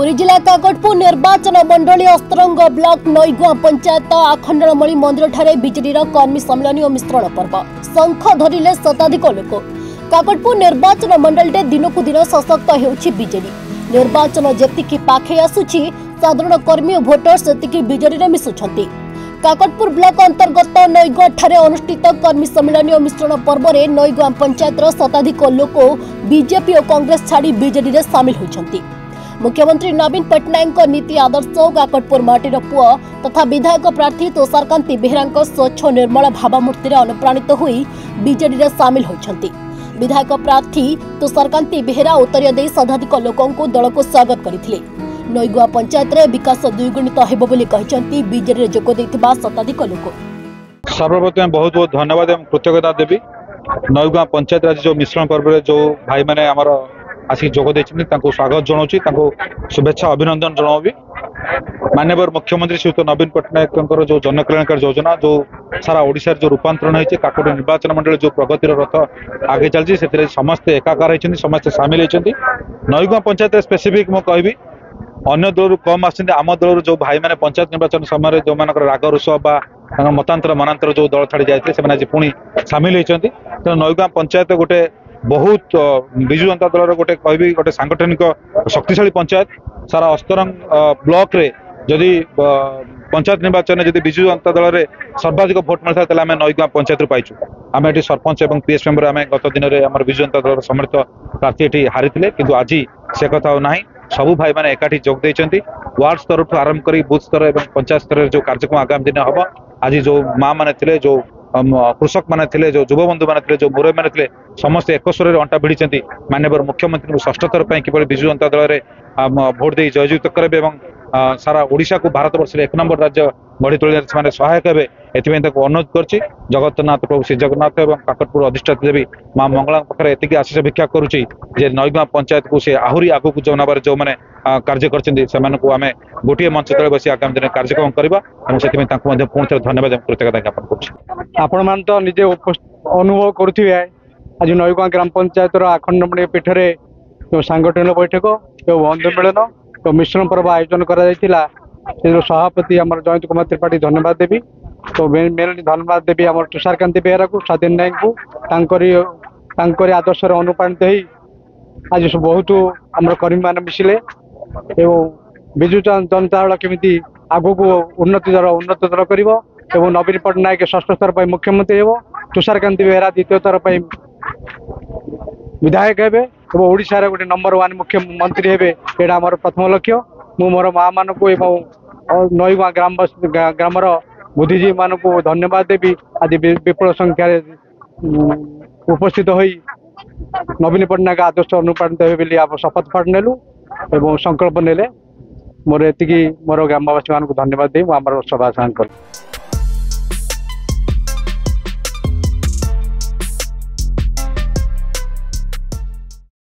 पुरी जिला काकटपुर निर्वाचन मंडली अस्तरंग ब्लॉक नईगुआ पंचायत आखंडमणि मंदिर ठारे बीजेडी कर्मी सम्मेलन और मिश्रण पर्व शंख धरिले शताधिक लोक। काकटपुर निर्वाचन मंडल दिनकू दिन सशक्त होउछि बीजेडी। निर्वाचन जेतिकी पाखे आसुछि साधारण कर्मी और भोटर सेतिकी बीजेडी मिशुछंती। काकटपुर ब्लॉक अंतर्गत नईगुआ ठारे अनुष्ठित कर्मी सम्मेलन और मिश्रण पर्व में नईगुआ पंचायत शताधिक लोक बीजेपी और कांग्रेस छाड़ी बीजेडी में सामिल होइछंती। मुख्यमंत्री नवीन पट्टनायक नीति आदर्श काकटपुर माटीर पुआ तथा विधायक प्रार्थी तुषारकांति बेहेरा स्वच्छ निर्मल भावमूर्ति अनुप्राणित होई बीजेडी में सामिल होइछंती। विधायक प्रार्थी तुषारकांति बेहेरा उत्तर दे शताधिक लोकों को दल को स्वागत करथिले। नईगुआ पंचायत रे विकास द्विगुणित हेबो बोली कहिसंती बीजेडी रे जोग दैथिबा शताधिक लोक। सर्वप्रथम बहुत बहुत धन्यवाद एवं कृतज्ञता देवी। नईगुआ पंचायत आज जो मिश्रण पर्व जो भाई मैंने आमर आसिक जोग देछन्ती तांको स्वागत जनाउछि, तांको शुभेच्छा अभिनंदन जनाउबी। माननीय मुख्यमंत्री श्रीयुत नवीन पट्टनायक जो जनकल्याणकारी योजना जो सारा ओडिशा जो रूपांतरण होइछि, काकटपुर निर्वाचन मंडल जो प्रगतिर रथ आगे चलछि सेतिरे समस्ते एकाकार होइछन्ती, समस्ते शामिल होइछन्ती। नईगुआ पंचायत स्पेसिफिक मो कहबी अन्य दल कम आसछन्ती। आम दल जो भाई मैंने पंचायत निर्वाचन समय जो मानकर राग रुष बा मतांतर मनांतर जो दल छाड़ी जाते से आज पुणी सामिल होइछन्ती। तेणु नईगुआ पंचायत गोटे बहुत विजु जनता दल गोटे कहबी गोटे सांगठनिक शक्तिशाली पंचायत। सारा अस्तरंग ब्लॉक रे जदि पंचायत निर्वाचन जदि विजु जनता दल रे सर्वाधिक भोट मिलता है आम नईगुआ पंचायत पाइचु। आम ये सरपंच और पीएस मेंबर आम गत दिन में विजु जनता दल समर्थित प्रार्थी ये हारी किंतु आज से कथा ना। सबू भाई मैंने एकाठी जोग देइछन्ती। वार्ड स्तर ठू आरंभ करी बूथ स्तर और पंचायत स्तर जो कार्यक्रम आगामी दिन हम आज जो माँ मैंने थे जो कृषक मैंने थे जो युवबंधु मैंने थे जो मुरई मैंने थे समस्त एक स्वर अंटा भिड़ी माननीय मुख्यमंत्री षष्ठ थर पर किभली विजु जनता दल में भोट दे जययुक्त करेंगे और सारा ओडिशा को भारत वर्ष एक नंबर राज्य गढ़ी तोड़ सहायक हे। एथि अनुरोध करछि जगन्नाथ प्रभु श्री जगन्नाथ और काकटपुर अधिष्ठात्री देवी माँ मंगला पाखे एति आशीष भिक्षा करुच्ची जे नईगुआ पंचायत को से आहरी आगू को जनाबार जो मैंने कार्य करमें गोटे मंच तले बस आगामी दिन कार्यक्रम करवा से पुणी थे धन्यवाद कृतज्ञता ज्ञापन कर। तो निजे अनुभव करुवे आज नईगुआ ग्राम पंचायत आखंडमणि पीठ में जो सांगठनिक बैठक जो बंधु मिलन तो मिश्रण पर्व आयोजन करा सभापति आम जयंत कुमार त्रिपाठी धन्यवाद देवी। तो मेनली धन्यवाद देवी आम तुषारकांति बेहेरा को स्वाधीन नायक को आदर्श अनुप्राणित आज बहुत आम कर्मी मान मिसिले विजु जनता दल केमी आगू को उन्नत दल कर नवीन पट्टनायक षष्ठ स्तर पर मुख्यमंत्री हे, तुषारकांति बेहेरा द्वितीय स्तर पर विधायक हे और ओडिशा गोटे नंबर 1 मुख्यमंत्री हे। यहाँ आम प्रथम लक्ष्य। मु मोर माँ मान को नईगुआ ग्रामर बुद्धिजीवी मान को धन्यवाद देवी। आज विपुल संख्यार उपस्थित होई नवीन पट्टनायक आदर्श अनुप्राणित हे आप शपथ पाठ नेलु और संकल्प नेले। मोर एति मोर ग्रामवासी मान को धन्यवाद दे आम सभा साइन कर।